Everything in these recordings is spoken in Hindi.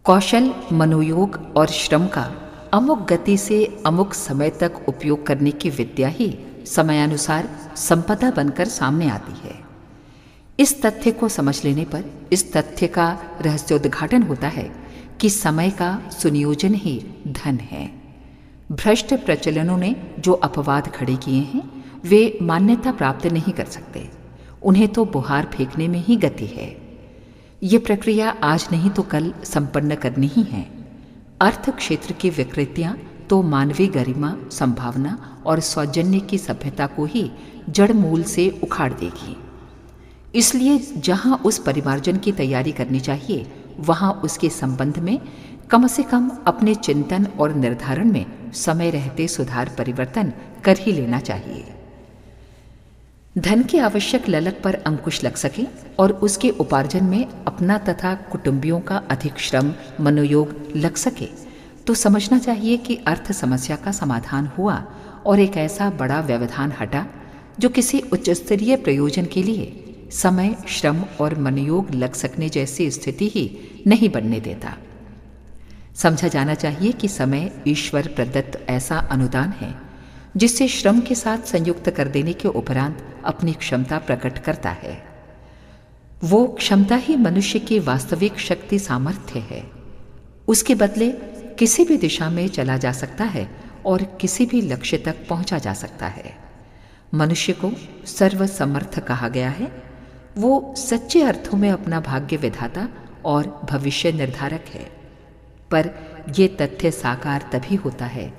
कौशल, मनोयोग और श्रम का अमुक गति से अमुक समय तक उपयोग करने की विद्या ही समयानुसार संपदा बनकर सामने आती है। इस तथ्य को समझ लेने पर इस तथ्य का रहस्योद्घाटन होता है कि समय का सुनियोजन ही धन है। भ्रष्ट प्रचलनों ने जो अपवाद खड़े किए हैं वे मान्यता प्राप्त नहीं कर सकते। उन्हें तो बुहार फेंकने में ही गति है। ये प्रक्रिया आज नहीं तो कल संपन्न करनी ही है। अर्थ क्षेत्र की विकृतियां तो मानवीय गरिमा, संभावना और सौजन्य की सभ्यता को ही जड़ मूल से उखाड़ देगी। इसलिए जहां उस परिमार्जन की तैयारी करनी चाहिए वहां उसके संबंध में कम से कम अपने चिंतन और निर्धारण में समय रहते सुधार परिवर्तन कर ही लेना चाहिए। धन के आवश्यक ललक पर अंकुश लग सके और उसके उपार्जन में अपना तथा कुटुंबियों का अधिक श्रम, मनोयोग लग सके तो समझना चाहिए कि अर्थ समस्या का समाधान हुआ और एक ऐसा बड़ा व्यवधान हटा जो किसी उच्च स्तरीय प्रयोजन के लिए समय, श्रम और मनोयोग लग सकने जैसी स्थिति ही नहीं बनने देता। समझा जाना चाहिए कि समय ईश्वर प्रदत्त ऐसा अनुदान है जिससे श्रम के साथ संयुक्त कर देने के उपरांत अपनी क्षमता प्रकट करता है। वो क्षमता ही मनुष्य की वास्तविक शक्ति सामर्थ्य है। उसके बदले किसी भी दिशा में चला जा सकता है और किसी भी लक्ष्य तक पहुंचा जा सकता है। मनुष्य को सर्वसमर्थ कहा गया है। वो सच्चे अर्थों में अपना भाग्य विधाता और भविष्य निर्धारक है। पर यह तथ्य साकार तभी होता है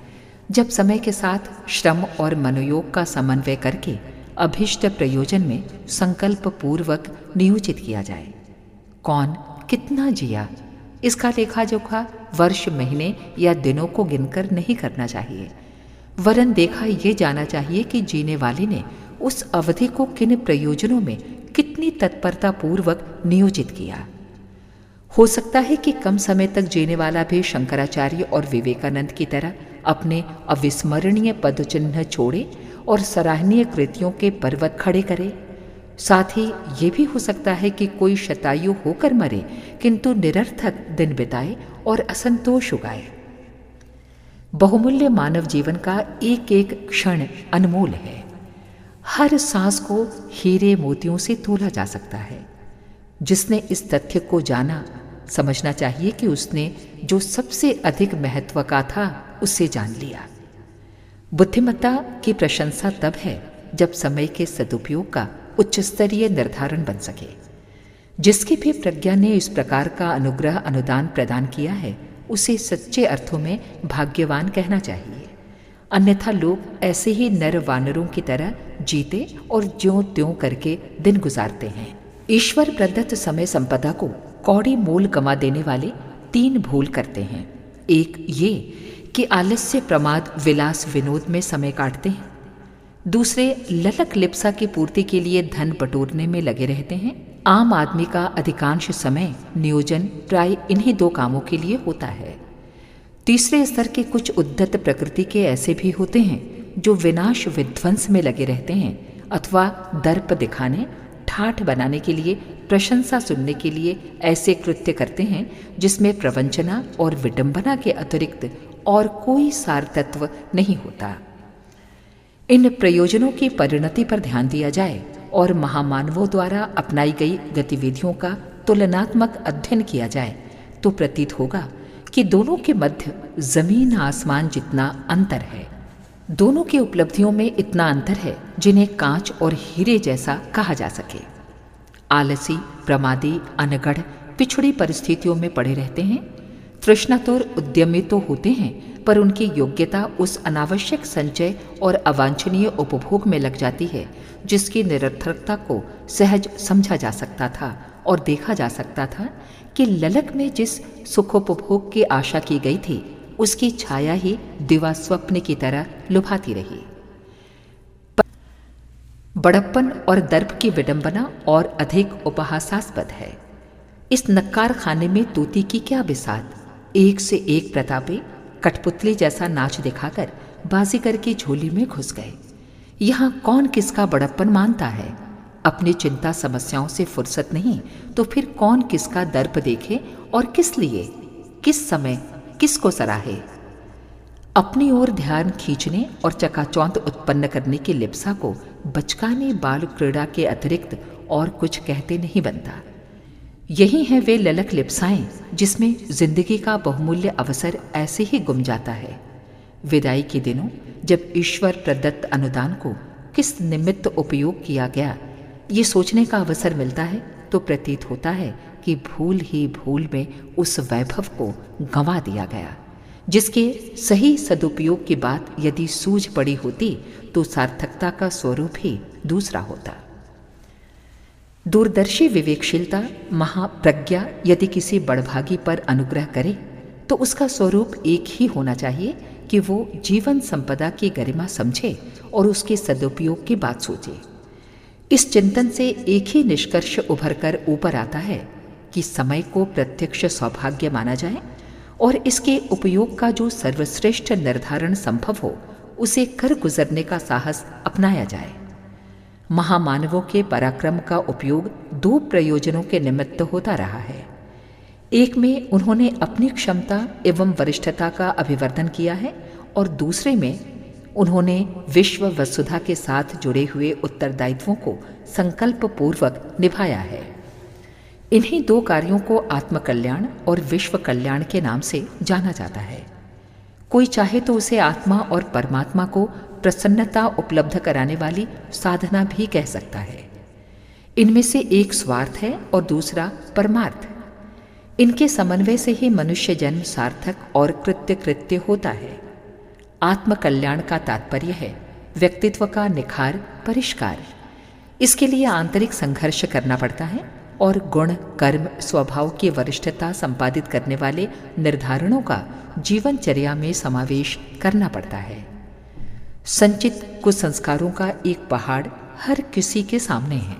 जब समय के साथ श्रम और मनोयोग का समन्वय करके अभीष्ट प्रयोजन में संकल्प पूर्वक नियोजित किया जाए। कौन कितना जिया, इसका लेखा जोखा वर्ष, महीने या दिनों को गिनकर नहीं करना चाहिए, वरन देखा ये जाना चाहिए कि जीने वाले ने उस अवधि को किन प्रयोजनों में कितनी तत्परता पूर्वक नियोजित किया। हो सकता है कि कम समय तक जीने वाला भी शंकराचार्य और विवेकानंद की तरह अपने अविस्मरणीय पदचिन्ह छोड़े और सराहनीय कृतियों के पर्वत खड़े करे। साथ ही ये भी हो सकता है कि कोई शतायु होकर मरे किंतु निरर्थक दिन बिताए और असंतोष उगाए। बहुमूल्य मानव जीवन का एक एक क्षण अनमोल है। हर सांस को हीरे मोतियों से तोला जा सकता है। जिसने इस तथ्य को जाना, समझना चाहिए कि उसने जो सबसे अधिक महत्व का था उससे जान लिया। बुद्धिमत्ता की प्रशंसा तब है जब समय के सदुपयोग का उच्च स्तरीय निर्धारण बन सके। जिसकी भी प्रज्ञा ने इस प्रकार का अनुग्रह अनुदान प्रदान किया है उसे सच्चे अर्थों में भाग्यवान कहना चाहिए। अन्यथा लोग ऐसे ही नर वानरों की तरह जीते और ज्यों त्यों करके दिन गुजारते हैं। ईश्वर प्रदत्त समय संपदा को कौड़ी मोल गंवा देने वाले 3 भूल करते हैं। एक ये कि आलस्य, प्रमाद, विलास, विनोद में समय काटते हैं। दूसरे ललक लिप्सा की पूर्ति के लिए धन बटोरने में लगे रहते हैं। आम आदमी का अधिकांश समय नियोजन प्राय इन्हीं 2 कामों के लिए होता है। तीसरे स्तर के कुछ उद्धत प्रकृति के ऐसे भी होते हैं जो विनाश विध्वंस में लगे रहते हैं अथवा दर्प दिखाने, ठाठ बनाने के लिए, प्रशंसा सुनने के लिए ऐसे कृत्य करते हैं जिसमें प्रवंचना और विडंबना के अतिरिक्त और कोई सार तत्व नहीं होता। इन प्रयोजनों की परिणति पर ध्यान दिया जाए और महामानवों द्वारा अपनाई गई गतिविधियों का तुलनात्मक अध्ययन किया जाए तो प्रतीत होगा कि दोनों के मध्य जमीन आसमान जितना अंतर है। दोनों की उपलब्धियों में इतना अंतर है जिन्हें कांच और हीरे जैसा कहा जा सके। आलसी, प्रमादी, अनगढ़ पिछड़ी परिस्थितियों में पड़े रहते हैं। तृष्णातुर उद्यमी तो होते हैं पर उनकी योग्यता उस अनावश्यक संचय और अवांछनीय उपभोग में लग जाती है जिसकी निरर्थकता को सहज समझा जा सकता था और देखा जा सकता था कि ललक में जिस सुखोपभोग की आशा की गई थी उसकी छाया ही दिवा स्वप्न की तरह लुभाती रही। बड़प्पन और दर्प की विडंबना और अधिक उपहासास्पद है। इस नक्कार खाने में तूती की क्या बिसात। एक से एक प्रतापी कठपुतली जैसा नाच दिखाकर बाजीगर की झोली में घुस गए। यहाँ कौन किसका बड़प्पन मानता है। अपनी चिंता समस्याओं से फुर्सत नहीं तो फिर कौन किसका दर्प देखे और किस लिए। किस समय किसको सराहे। अपनी ओर ध्यान खींचने और चकाचौंध उत्पन्न करने की लिप्सा को बचकाने बाल क्रीड़ा के अतिरिक्त और कुछ कहते नहीं बनता। यही हैं वे ललक लिप्साएं जिसमें जिंदगी का बहुमूल्य अवसर ऐसे ही गुम जाता है। विदाई के दिनों जब ईश्वर प्रदत्त अनुदान को किस निमित्त उपयोग किया गया, ये सोचने का अवसर मिलता है तो प्रतीत होता है कि भूल ही भूल में उस वैभव को गंवा दिया गया, जिसके सही सदुपयोग की बात यदि सूझ पड़ी होती तो सार्थकता का स्वरूप ही दूसरा होता। दूरदर्शी विवेकशीलता, महाप्रज्ञा यदि किसी बड़भागी पर अनुग्रह करे तो उसका स्वरूप एक ही होना चाहिए कि वो जीवन संपदा की गरिमा समझे और उसके सदुपयोग की बात सोचे। इस चिंतन से एक ही निष्कर्ष उभर कर ऊपर आता है कि समय को प्रत्यक्ष सौभाग्य माना जाए और इसके उपयोग का जो सर्वश्रेष्ठ निर्धारण संभव हो उसे कर गुजरने का साहस अपनाया जाए। महामानवों के पराक्रम का उपयोग दो प्रयोजनों के निमित्त होता रहा है। एक में उन्होंने अपनी क्षमता एवं वरिष्ठता का अभिवर्धन किया है और दूसरे में उन्होंने विश्व वसुधा के साथ जुड़े हुए उत्तरदायित्वों को संकल्प पूर्वक निभाया है। इन्हीं दो कार्यों को आत्मकल्याण और विश्व कल्याण के नाम से जाना जाता है। कोई चाहे तो उसे आत्मा और परमात्मा को प्रसन्नता उपलब्ध कराने वाली साधना भी कह सकता है। इनमें से एक स्वार्थ है और दूसरा परमार्थ। इनके समन्वय से ही मनुष्य जन्म सार्थक और कृत्य होता है। आत्मकल्याण का तात्पर्य है व्यक्तित्व का निखार, परिष्कार। इसके लिए आंतरिक संघर्ष करना पड़ता है और गुण, कर्म, स्वभाव की वरिष्ठता संपादित करने वाले निर्धारणों का जीवनचर्या में समावेश करना पड़ता है। संचित कुसंस्कारों का एक पहाड़ हर किसी के सामने है।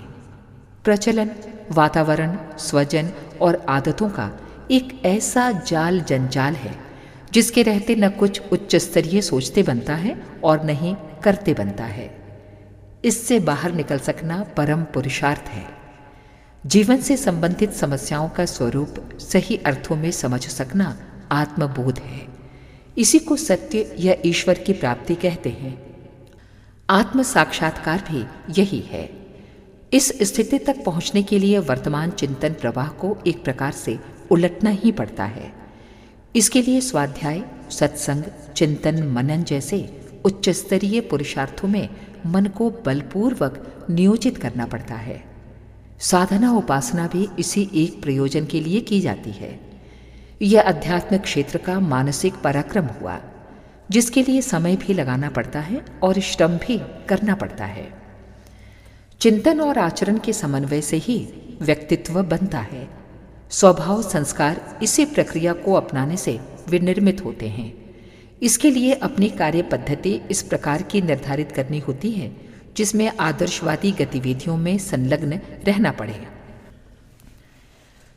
प्रचलन, वातावरण, स्वजन और आदतों का एक ऐसा जाल जंजाल है जिसके रहते न कुछ उच्च स्तरीय सोचते बनता है और न ही करते बनता है। इससे बाहर निकल सकना परम पुरुषार्थ है। जीवन से संबंधित समस्याओं का स्वरूप सही अर्थों में समझ सकना आत्मबोध है। इसी को सत्य या ईश्वर की प्राप्ति कहते हैं। आत्म साक्षात्कार भी यही है। इस स्थिति तक पहुंचने के लिए वर्तमान चिंतन प्रवाह को एक प्रकार से उलटना ही पड़ता है। इसके लिए स्वाध्याय, सत्संग, चिंतन, मनन जैसे उच्च स्तरीय पुरुषार्थों में मन को बलपूर्वक नियोजित करना पड़ता है। साधना, उपासना भी इसी एक प्रयोजन के लिए की जाती है। यह आध्यात्मिक क्षेत्र का मानसिक पराक्रम हुआ, जिसके लिए समय भी लगाना पड़ता है और श्रम भी करना पड़ता है। चिंतन और आचरण के समन्वय से ही व्यक्तित्व बनता है। स्वभाव, संस्कार इसी प्रक्रिया को अपनाने से विनिर्मित होते हैं। इसके लिए अपनी कार्य पद्धति इस प्रकार की निर्धारित करनी होती है जिसमें आदर्शवादी गतिविधियों में संलग्न रहना पड़े,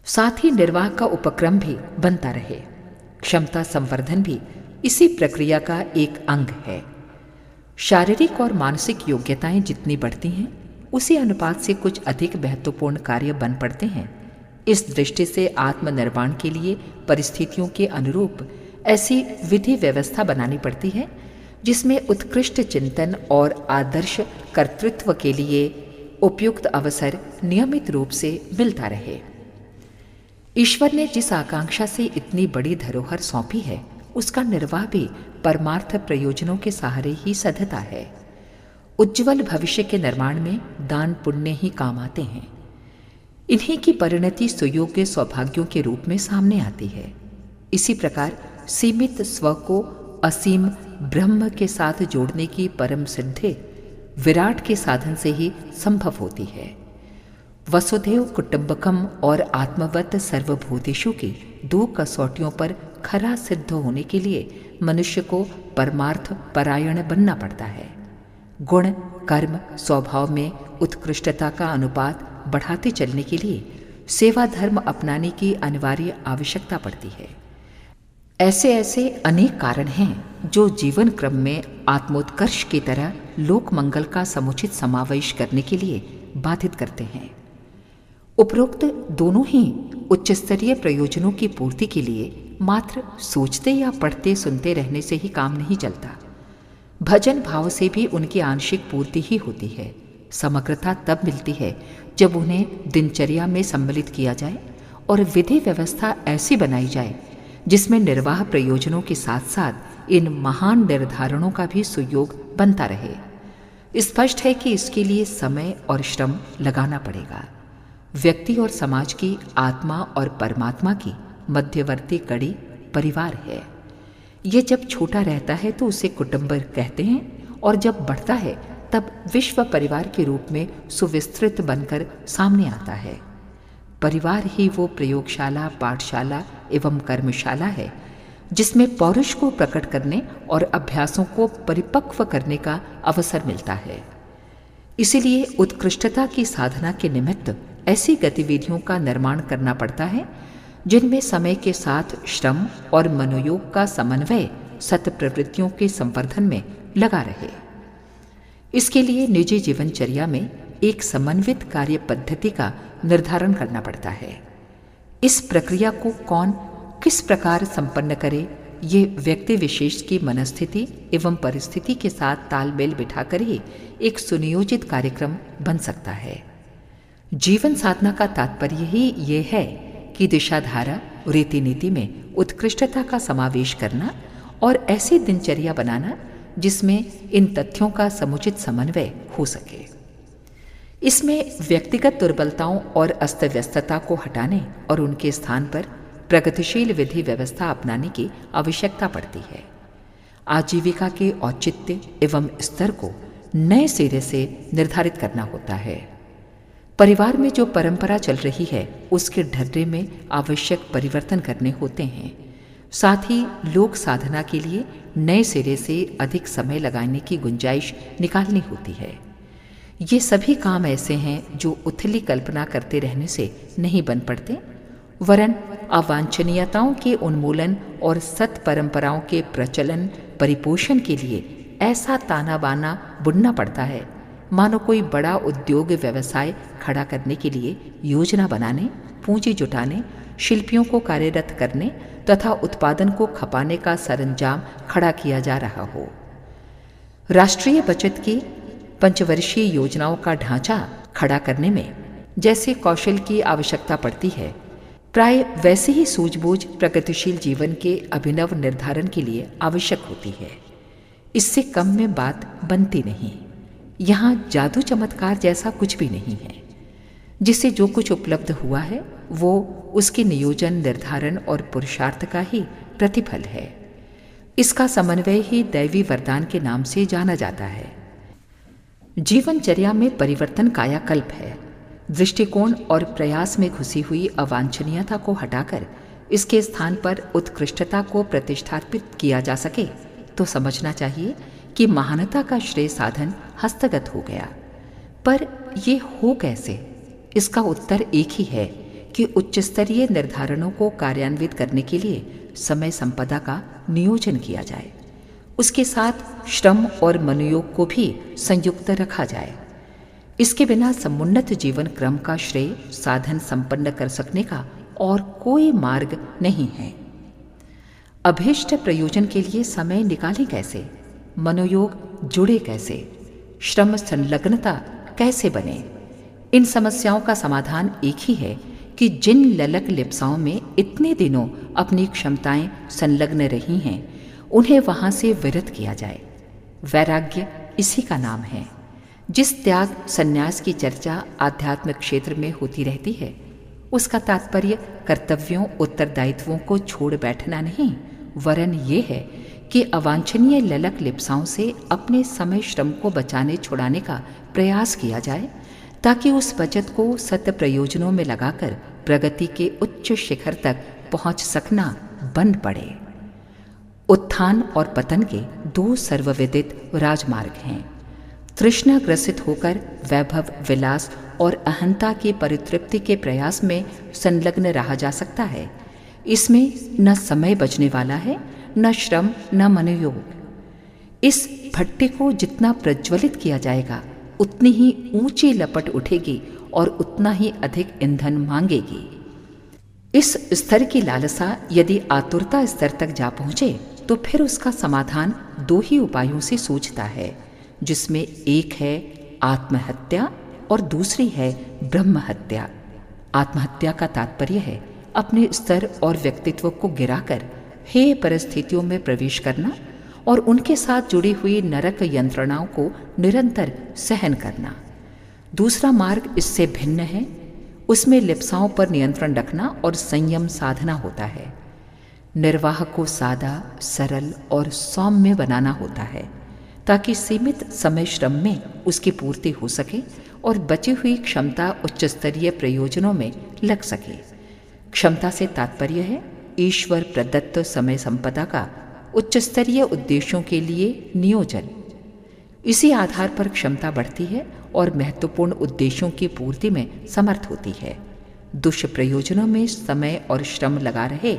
साथ ही निर्वाह का उपक्रम भी बनता रहे। क्षमता संवर्धन भी इसी प्रक्रिया का एक अंग है। शारीरिक और मानसिक योग्यताएं जितनी बढ़ती हैं उसी अनुपात से कुछ अधिक महत्वपूर्ण कार्य बन पड़ते हैं। इस दृष्टि से आत्मनिर्माण के लिए परिस्थितियों के अनुरूप ऐसी विधि व्यवस्था बनानी पड़ती है जिसमें उत्कृष्ट चिंतन और आदर्श कर्तृत्व के लिए उपयुक्त अवसर नियमित रूप से मिलता रहे। ईश्वर ने जिस आकांक्षा से इतनी बड़ी धरोहर सौंपी है उसका निर्वाह भी परमार्थ प्रयोजनों के सहारे ही सधता है। उज्ज्वल भविष्य के निर्माण में दान पुण्य ही काम आते हैं। इन्हीं की परिणति सुयोग्य सौभाग्यों के रूप में सामने आती है। इसी प्रकार सीमित स्व को असीम ब्रह्म के साथ जोड़ने की परम सिद्धि विराट के साधन से ही संभव होती है। वसुधैव कुटुंबकम और आत्मवत सर्वभूतेषु की दो कसौटियों पर खरा सिद्ध होने के लिए मनुष्य को परमार्थ परायण बनना पड़ता है। गुण, कर्म, स्वभाव में उत्कृष्टता का अनुपात बढ़ाते चलने के लिए सेवा धर्म अपनाने की अनिवार्य आवश्यकता पड़ती है। ऐसे ऐसे अनेक कारण हैं जो जीवन क्रम में आत्मोत्कर्ष की तरह लोक मंगल का समुचित समावेश करने के लिए बाधित करते हैं। उपरोक्त दोनों ही उच्च स्तरीय प्रयोजनों की पूर्ति के लिए मात्र सोचते या पढ़ते सुनते रहने से ही काम नहीं चलता। भजन भाव से भी उनकी आंशिक पूर्ति ही होती है। समग्रता तब मिलती है जब उन्हें दिनचर्या में सम्मिलित किया जाए और विधि व्यवस्था ऐसी बनाई जाए जिसमें निर्वाह प्रयोजनों के साथ साथ इन महान निर्धारणों का भी सुयोग बनता रहे। स्पष्ट है कि इसके लिए समय और श्रम लगाना पड़ेगा। व्यक्ति और समाज की आत्मा और परमात्मा की मध्यवर्ती कड़ी परिवार है। ये जब छोटा रहता है तो उसे कुटुंब कहते हैं और जब बढ़ता है तब विश्व परिवार के रूप में सुविस्तृत बनकर सामने आता है। परिवार ही वो प्रयोगशाला, पाठशाला एवं कर्मशाला है जिसमें पौरुष को प्रकट करने और अभ्यासों को परिपक्व करने का अवसर मिलता है। इसीलिए उत्कृष्टता की साधना के निमित्त ऐसी गतिविधियों का निर्माण करना पड़ता है जिनमें समय के साथ श्रम और मनोयोग का समन्वय सत प्रवृत्तियों के संवर्धन में लगा रहे। इसके लिए निजी जीवनचर्या में एक समन्वित कार्य पद्धति का निर्धारण करना पड़ता है। इस प्रक्रिया को कौन किस प्रकार संपन्न करे, ये व्यक्ति विशेष की मनस्थिति एवं परिस्थिति के साथ तालमेल बिठाकर ही एक सुनियोजित कार्यक्रम बन सकता है। जीवन साधना का तात्पर्य ही ये है कि दिशाधारा रीति नीति में उत्कृष्टता का समावेश करना और ऐसी दिनचर्या बनाना जिसमें इन तथ्यों का समुचित समन्वय हो सके। इसमें व्यक्तिगत दुर्बलताओं और अस्तव्यस्तता को हटाने और उनके स्थान पर प्रगतिशील विधि व्यवस्था अपनाने की आवश्यकता पड़ती है। आजीविका के औचित्य एवं स्तर को नए सिरे से निर्धारित करना होता है। परिवार में जो परंपरा चल रही है उसके ढर्रे में आवश्यक परिवर्तन करने होते हैं। साथ ही लोक साधना के लिए नए सिरे से अधिक समय लगाने की गुंजाइश निकालनी होती है। ये सभी काम ऐसे हैं जो उथली कल्पना करते रहने से नहीं बन पड़ते, वरन अवांछनीयताओं के उन्मूलन और सत परंपराओं के प्रचलन परिपोषण के लिए ऐसा ताना बाना बुनना पड़ता है मानो कोई बड़ा उद्योग व्यवसाय खड़ा करने के लिए योजना बनाने, पूंजी जुटाने, शिल्पियों को कार्यरत करने तथा उत्पादन को खपाने का सरंजाम खड़ा किया जा रहा हो। राष्ट्रीय बचत की पंचवर्षीय योजनाओं का ढांचा खड़ा करने में जैसे कौशल की आवश्यकता पड़ती है, प्राय वैसे ही सूझबूझ प्रगतिशील जीवन के अभिनव निर्धारण के लिए आवश्यक होती है। इससे कम में बात बनती नहीं। यहाँ जादू चमत्कार जैसा कुछ भी नहीं है। जिससे जो कुछ उपलब्ध हुआ है वो उसके नियोजन, निर्धारण और पुरुषार्थ का ही प्रतिफल है। इसका समन्वय ही दैवी वरदान के नाम से जाना जाता है। जीवनचर्या में परिवर्तन कायाकल्प है। दृष्टिकोण और प्रयास में घुसी हुई अवांछनीयता को हटाकर इसके स्थान पर उत्कृष्टता को प्रतिष्ठापित किया जा सके तो समझना चाहिए कि महानता का श्रेय साधन हस्तगत हो गया। पर ये हो कैसे? इसका उत्तर एक ही है कि उच्च स्तरीय निर्धारणों को कार्यान्वित करने के लिए समय संपदा का नियोजन किया जाए, उसके साथ श्रम और मनोयोग को भी संयुक्त रखा जाए। इसके बिना समुन्नत जीवन क्रम का श्रेय साधन संपन्न कर सकने का और कोई मार्ग नहीं है। अभीष्ट प्रयोजन के लिए समय निकालें कैसे? मनोयोग जुड़े कैसे? श्रम संलग्नता कैसे बने? इन समस्याओं का समाधान एक ही है कि जिन ललक लिप्साओं में इतने दिनों अपनी क्षमताएं संलग्न रही हैं उन्हें वहां से विरत किया जाए। वैराग्य इसी का नाम है। जिस त्याग संन्यास की चर्चा आध्यात्मिक क्षेत्र में होती रहती है उसका तात्पर्य कर्तव्यों, उत्तरदायित्वों को छोड़ बैठना नहीं, वरन ये है कि अवांछनीय ललक लिप्साओं से अपने समय श्रम को बचाने छुड़ाने का प्रयास किया जाए ताकि उस बचत को सत्य प्रयोजनों में लगाकर प्रगति के उच्च शिखर तक पहुंच सकना बन पड़े। उत्थान और पतन के दो सर्वविदित राजमार्ग हैं। तृष्णा ग्रसित होकर वैभव, विलास और अहंता की परितृप्ति के प्रयास में संलग्न रहा जा सकता है। इसमें न समय बचने वाला है, न श्रम, न मनोयोग। इस भट्टे को जितना प्रज्वलित किया जाएगा उतनी ही ऊंची लपट उठेगी और उतना ही अधिक ईंधन मांगेगी। इस स्तर की लालसा यदि आतुरता स्तर तक जा पहुंचे तो फिर उसका समाधान 2 ही उपायों से सूझता है, जिसमें एक है आत्महत्या और दूसरी है ब्रह्म हत्या। आत्महत्या का तात्पर्य है अपने स्तर और व्यक्तित्व को गिराकर हेय परिस्थितियों में प्रवेश करना और उनके साथ जुड़ी हुई नरक यंत्रणाओं को निरंतर सहन करना। दूसरा मार्ग इससे भिन्न है। उसमें लिप्साओं पर नियंत्रण रखना और संयम साधना होता है। निर्वाह को सादा, सरल और सौम्य बनाना होता है ताकि सीमित समय श्रम में उसकी पूर्ति हो सके और बची हुई क्षमता उच्च स्तरीय प्रयोजनों में लग सके। क्षमता से तात्पर्य है ईश्वर प्रदत्त समय संपदा का उच्च स्तरीय उद्देश्यों के लिए नियोजन। इसी आधार पर क्षमता बढ़ती है और महत्वपूर्ण उद्देश्यों की पूर्ति में समर्थ होती है। दुष्प्रयोजनों में समय और श्रम लगा रहे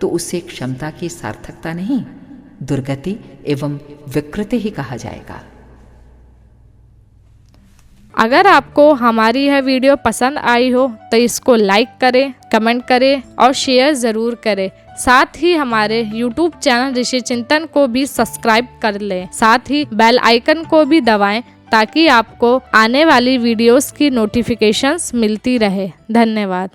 तो उसे क्षमता की सार्थकता नहीं, दुर्गति एवं विकृति ही कहा जाएगा। अगर आपको हमारी यह वीडियो पसंद आई हो तो इसको लाइक करें, कमेंट करें और शेयर ज़रूर करें। साथ ही हमारे YouTube चैनल ऋषि चिंतन को भी सब्सक्राइब कर लें। साथ ही बेल आइकन को भी दबाएं ताकि आपको आने वाली वीडियोस की नोटिफिकेशंस मिलती रहे। धन्यवाद।